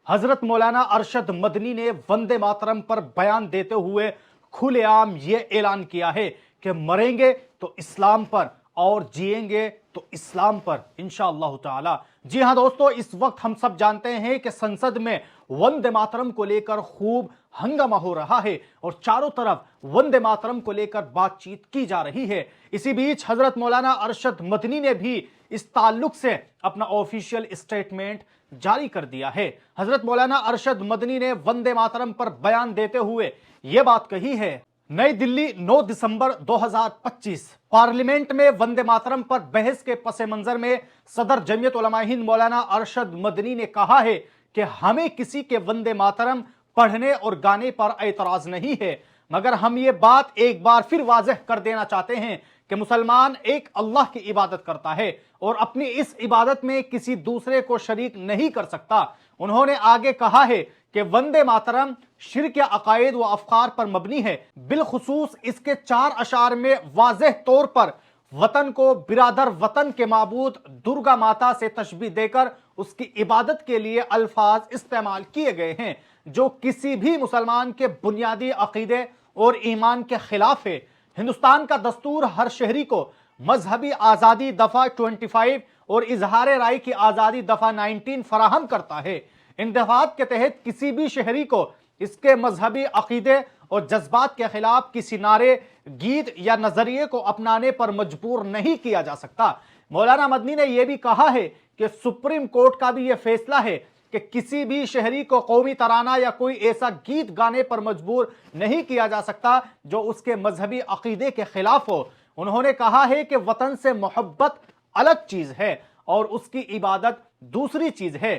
हजरत मौलाना अरशद मदनी ने वंदे मातरम पर बयान देते हुए खुलेआम ये ऐलान किया है कि मरेंगे तो इस्लाम पर और जिएंगे तो इस्लाम पर इंशाअल्लाह ताला। जी हां दोस्तों, इस वक्त हम सब जानते हैं कि संसद में वंदे मातरम को लेकर खूब हंगामा हो रहा है और चारों तरफ वंदे मातरम को लेकर बातचीत की जा रही है। इसी बीच हजरत मौलाना अरशद मदनी ने भी इस ताल्लुक से अपना ऑफिशियल स्टेटमेंट जारी कर दिया है। हजरत मौलाना अरशद मदनी ने वंदे मातरम पर बयान देते हुए यह बात कही है। नई दिल्ली 9 दिसंबर 2025 पार्लियामेंट में वंदे मातरम पर बहस के पसे मंजर में सदर जमीयत उलमा हिंद मौलाना अरशद मदनी ने कहा है कि हमें किसी के वंदे मातरम पढ़ने और गाने पर एतराज नहीं है, मगर हम ये बात एक बार फिर वाज़ेह कर देना चाहते हैं कि मुसलमान एक अल्लाह की इबादत करता है और अपनी इस इबादत में किसी दूसरे को शरीक नहीं कर सकता। उन्होंने आगे कहा है कि वंदे मातरम शिर्क या अकायद व अफकार पर मबनी है। बिलखुसूस इसके 4 अशार में वाज़ेह तौर पर वतन को बिरादर वतन के माबूद दुर्गा माता से तशबीह देकर उसकी इबादत के लिए अल्फाज इस्तेमाल किए गए हैं जो किसी भी मुसलमान के बुनियादी अकीदे और ईमान के खिलाफ है। हिंदुस्तान का दस्तूर हर शहरी को मजहबी आज़ादी दफ़ा 25 और इजहार राय की आज़ादी दफ़ा 19 फराहम करता है। इन दफ़ात के तहत किसी भी शहरी को इसके मजहबी अकीदे और जज्बात के खिलाफ किसी नारे, गीत या नजरिए को अपनाने पर मजबूर नहीं किया जा सकता। मौलाना मदनी ने यह भी कहा है कि सुप्रीम कोर्ट का भी यह फैसला है कि किसी भी शहरी को कौमी तराना या कोई ऐसा गीत गाने पर मजबूर नहीं किया जा सकता जो उसके मजहबी अकीदे के खिलाफ हो। उन्होंने कहा है कि वतन से मोहब्बत अलग चीज है और उसकी इबादत दूसरी चीज है।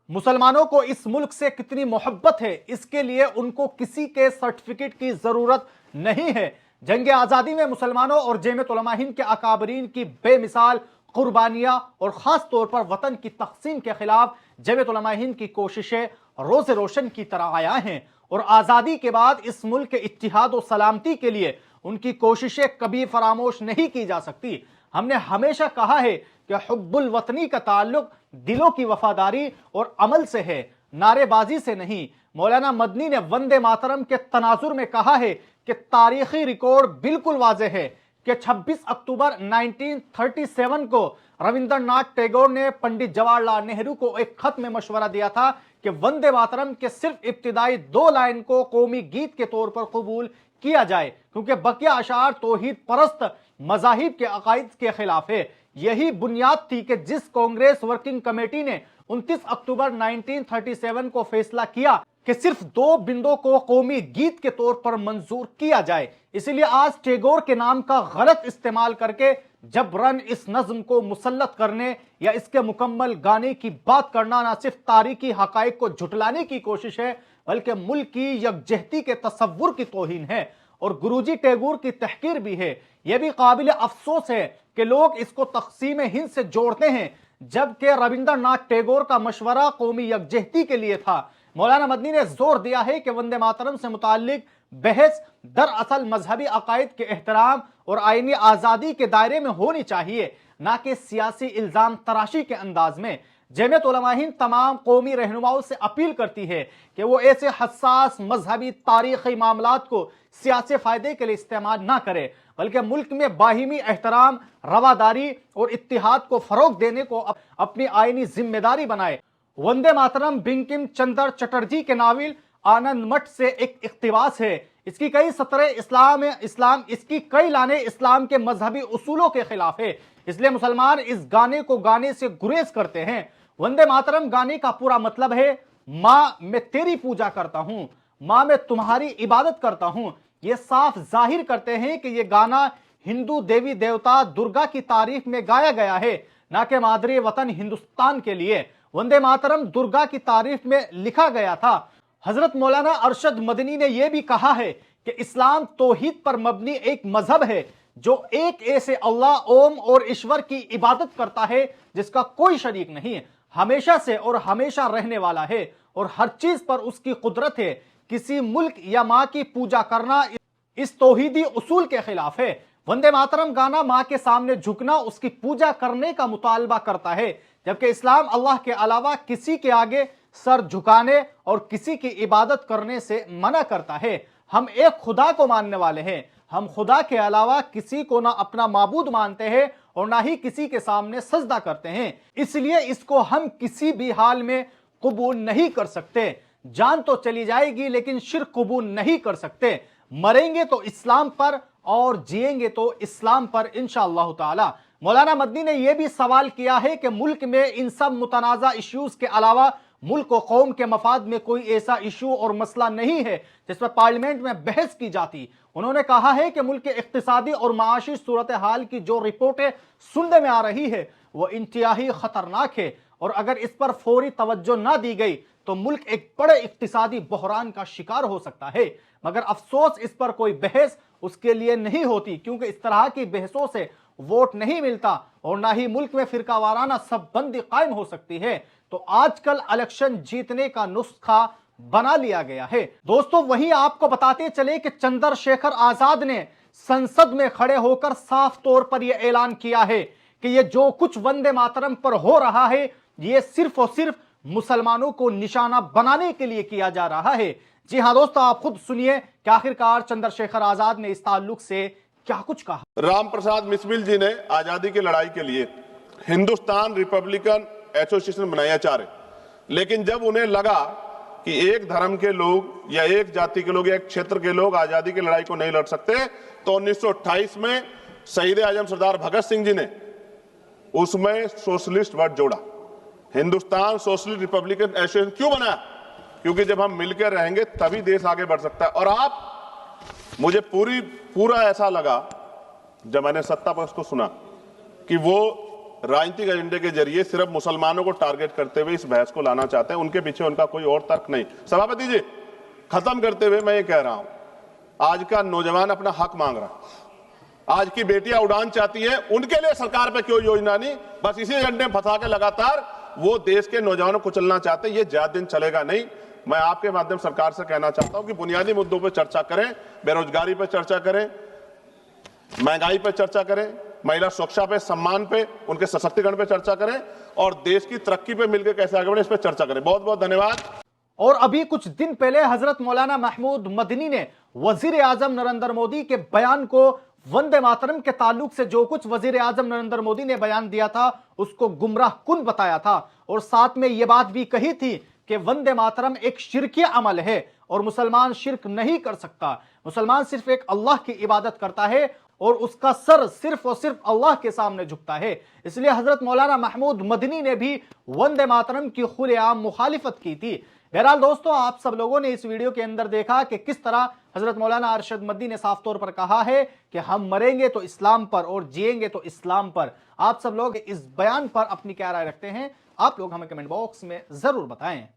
मुसलमानों को इस मुल्क से कितनी मोहब्बत है, इसके लिए उनको किसी के सर्टिफिकेट की जरूरत नहीं है। जंग आज़ादी में मुसलमानों और जमीयत उलमा हिंद के अकाबरीन की बेमिसाल कुर्बानियां और खास तौर पर वतन की तकसीम के खिलाफ जमीयत उलमा हिंद की कोशिशें रोज़ रोशन की तरह आया हैं और आज़ादी के बाद इस मुल्क के इत्तिहाद और सलामती के लिए उनकी कोशिशें कभी फरामोश नहीं की जा सकती। हमने हमेशा कहा है कि हुब्बुल वतनी का ताल्लुक दिलों की वफादारी और अमल से है, नारेबाजी से नहीं। मौलाना मदनी ने वंदे मातरम के तनाजुर में कहा है कि तारीखी रिकॉर्ड बिल्कुल वाज़ेह है कि 26 अक्टूबर 1937 को रविंद्रनाथ टैगोर ने पंडित जवाहरलाल नेहरू को एक खत में मशवरा दिया था कि वंदे मातरम के सिर्फ इब्तिदाई 2 लाइन को कौमी गीत के तौर पर कबूल किया जाए, क्योंकि बकिया अशार तौहीद परस्त मजाहिब के अकायद के खिलाफ है। यही बुनियाद थी कि जिस कांग्रेस वर्किंग कमेटी ने 29 अक्टूबर 1937 को फैसला किया कि सिर्फ 2 बिंदों को कौमी गीत के तौर पर मंजूर किया जाए। इसलिए आज टैगोर के नाम का गलत इस्तेमाल करके जबरन इस नज्म को मुसल्लत करने या इसके मुकम्मल गाने की बात करना न सिर्फ तारीखी हकायक को झुटलाने की कोशिश है, बल्कि मुल्क की यकजहती के तसव्वुर की तौहीन है और गुरुजी टैगोर की तहकीर भी है। यह भी काबिल अफसोस है कि लोग इसको तक़सीम हिंद से जोड़ते हैं, जबकि रविंद्रनाथ टैगोर का मशवरा कौमी यकजहती के लिए था। मौलाना मदनी ने जोर दिया है कि वंदे मातरम से मुताल्लिक बहस दरअसल मजहबी अकायद के एहतराम और आईनी आज़ादी के दायरे में होनी चाहिए, ना कि सियासी इल्ज़ाम तराशी के अंदाज में। जमीयत उलमा हिंद तमाम कौमी रहनुमाओं से अपील करती है कि वो ऐसे हसास मजहबी तारीखी मामलात को सियासी फायदे के लिए इस्तेमाल ना करे, बल्कि मुल्क में बाहिमी एहतराम, रवादारी और इत्तिहाद को फरोग देने को अपनी आईनी जिम्मेदारी बनाए। वंदे मातरम बिंकिम चंद्र चटर्जी के नावल आनंद मठ से एक इक्तिबास है। इसकी कई सतरें इसकी कई लाने इस्लाम के मजहबी उसूलों के खिलाफ है, इसलिए मुसलमान इस गाने को गाने से गुरेज करते हैं। वंदे मातरम गाने का पूरा मतलब है माँ मैं तेरी पूजा करता हूं, माँ मैं तुम्हारी इबादत करता हूं। ये साफ जाहिर करते हैं कि ये गाना हिंदू देवी देवता दुर्गा की तारीफ में गाया गया है, ना कि मादरी वतन हिंदुस्तान के लिए। वंदे मातरम दुर्गा की तारीफ में लिखा गया था। हजरत मौलाना अरशद मदनी ने यह भी कहा है कि इस्लाम तौहीद पर मबनी एक मजहब है जो एक ऐसे अल्लाह ओम और ईश्वर की इबादत करता है जिसका कोई शरीक नहीं, हमेशा से और हमेशा रहने वाला है और हर चीज पर उसकी कुदरत है। किसी मुल्क या माँ की पूजा करना इस तौहीदी उसूल के खिलाफ है। वंदे मातरम गाना माँ के सामने झुकना, उसकी पूजा करने का मुतालबा करता है, जबकि इस्लाम अल्लाह के अलावा किसी के आगे सर झुकाने और किसी की इबादत करने से मना करता है। हम एक खुदा को मानने वाले हैं। हम खुदा के अलावा किसी को ना अपना माबूद मानते हैं और ना ही किसी के सामने सजदा करते हैं, इसलिए इसको हम किसी भी हाल में कबूल नहीं कर सकते। जान तो चली जाएगी लेकिन शिर्क कबूल नहीं कर सकते। मरेंगे तो इस्लाम पर और जिएंगे तो इस्लाम पर इंशाअल्लाह ताला। मौलाना मदनी ने यह भी सवाल किया है कि मुल्क में इन सब मुतनाज़ा इश्यूज के अलावा मुल्क और कौम के मफाद में कोई ऐसा इशू और मसला नहीं है जिस पर पार्लियामेंट में बहस की जाती। उन्होंने कहा है कि मुल्क के इक्तिसादी और माशी सूरत हाल की जो रिपोर्टें सुनने में आ रही है वो इंतहाई खतरनाक है और अगर इस पर फौरी तवज्जो ना दी गई तो मुल्क एक बड़े इक्तिसादी बहरान का शिकार हो सकता है। मगर अफसोस इस पर कोई बहस उसके लिए नहीं होती, क्योंकि इस तरह की बहसों से वोट नहीं मिलता और ना ही मुल्क में फिरका वाराना सबबंदी कायम हो सकती है। तो आजकल इलेक्शन जीतने का नुस्खा बना लिया गया है। दोस्तों, वहीं आपको बताते चले कि चंद्रशेखर आजाद ने संसद में खड़े होकर साफ तौर पर यह ऐलान किया है कि यह जो कुछ वंदे मातरम पर हो रहा है यह सिर्फ और सिर्फ मुसलमानों को निशाना बनाने के लिए किया जा रहा है। जी हां दोस्तों, आप खुद सुनिए कि आखिरकार चंद्रशेखर आजाद ने इस ताल्लुक से क्या कुछ कहा। राम प्रसाद मिसमिल जी ने आजादी की लड़ाई के लिए हिंदुस्तान रिपब्लिकन एसोसिएशन बनाया चाह रहे, लेकिन जब उन्हें लगा कि एक धर्म के लोग या एक जाति के लोग या एक क्षेत्र के लोग आजादी की लड़ाई को नहीं लड़ सकते, तो 1928 में शहीद आजम सरदार भगत सिंह जी ने उसमें सोशलिस्ट वर्ड जोड़ा। हिंदुस्तान सोशलिस्ट रिपब्लिकन एसोसिएशन क्यों बनाया? क्योंकि जब हम मिलकर रहेंगे तभी देश आगे बढ़ सकता है। और मुझे पूरा ऐसा लगा जब मैंने सत्ता पक्ष को सुना कि वो राजनीतिक एजेंडे के जरिए सिर्फ मुसलमानों को टारगेट करते हुए इस बहस को लाना चाहते हैं। उनके पीछे उनका कोई और तर्क नहीं। सभापति जी, खत्म करते हुए मैं ये कह रहा हूं, आज का नौजवान अपना हक मांग रहा है। आज की बेटियां उड़ान चाहती है, उनके लिए सरकार पे कोई योजना नहीं, बस इसी एजेंडे में फंसा के लगातार वो देश के नौजवानों को चलना चाहते हैं। ये ज्यादा दिन चलेगा नहीं। मैं आपके माध्यम सरकार से कहना चाहता हूं कि बुनियादी मुद्दों पर चर्चा करें, बेरोजगारी पर चर्चा करें, महंगाई पर चर्चा करें, महिला सुरक्षा पे, सम्मान पे, उनके सशक्तिकरण पे चर्चा करें और देश की तरक्की पे मिलकर कैसे आगे बढ़े इस पर चर्चा करें। बहुत बहुत धन्यवाद। और अभी कुछ दिन पहले हजरत मौलाना महमूद मदनी ने वजीर आजम नरेंद्र मोदी के बयान को वंदे मातरम के ताल्लुक से जो कुछ वजीर आजम नरेंद्र मोदी ने बयान दिया था उसको गुमराह कुन बताया था और साथ में यह बात भी कही थी कि वंदे मातरम एक शिरकी अमल है और मुसलमान शिरक नहीं कर सकता। मुसलमान सिर्फ एक अल्लाह की इबादत करता है और उसका सर सिर्फ और सिर्फ अल्लाह के सामने झुकता है। इसलिए हजरत मौलाना महमूद मदनी ने भी वंदे मातरम की खुलेआम मुखालिफत की थी। बहरहाल दोस्तों, आप सब लोगों ने इस वीडियो के अंदर देखा कि किस तरह हजरत मौलाना अरशद मदनी ने साफ तौर पर कहा है कि हम मरेंगे तो इस्लाम पर और जिएंगे तो इस्लाम पर। आप सब लोग इस बयान पर अपनी क्या राय रखते हैं? आप लोग हमें कमेंट बॉक्स में जरूर बताएं।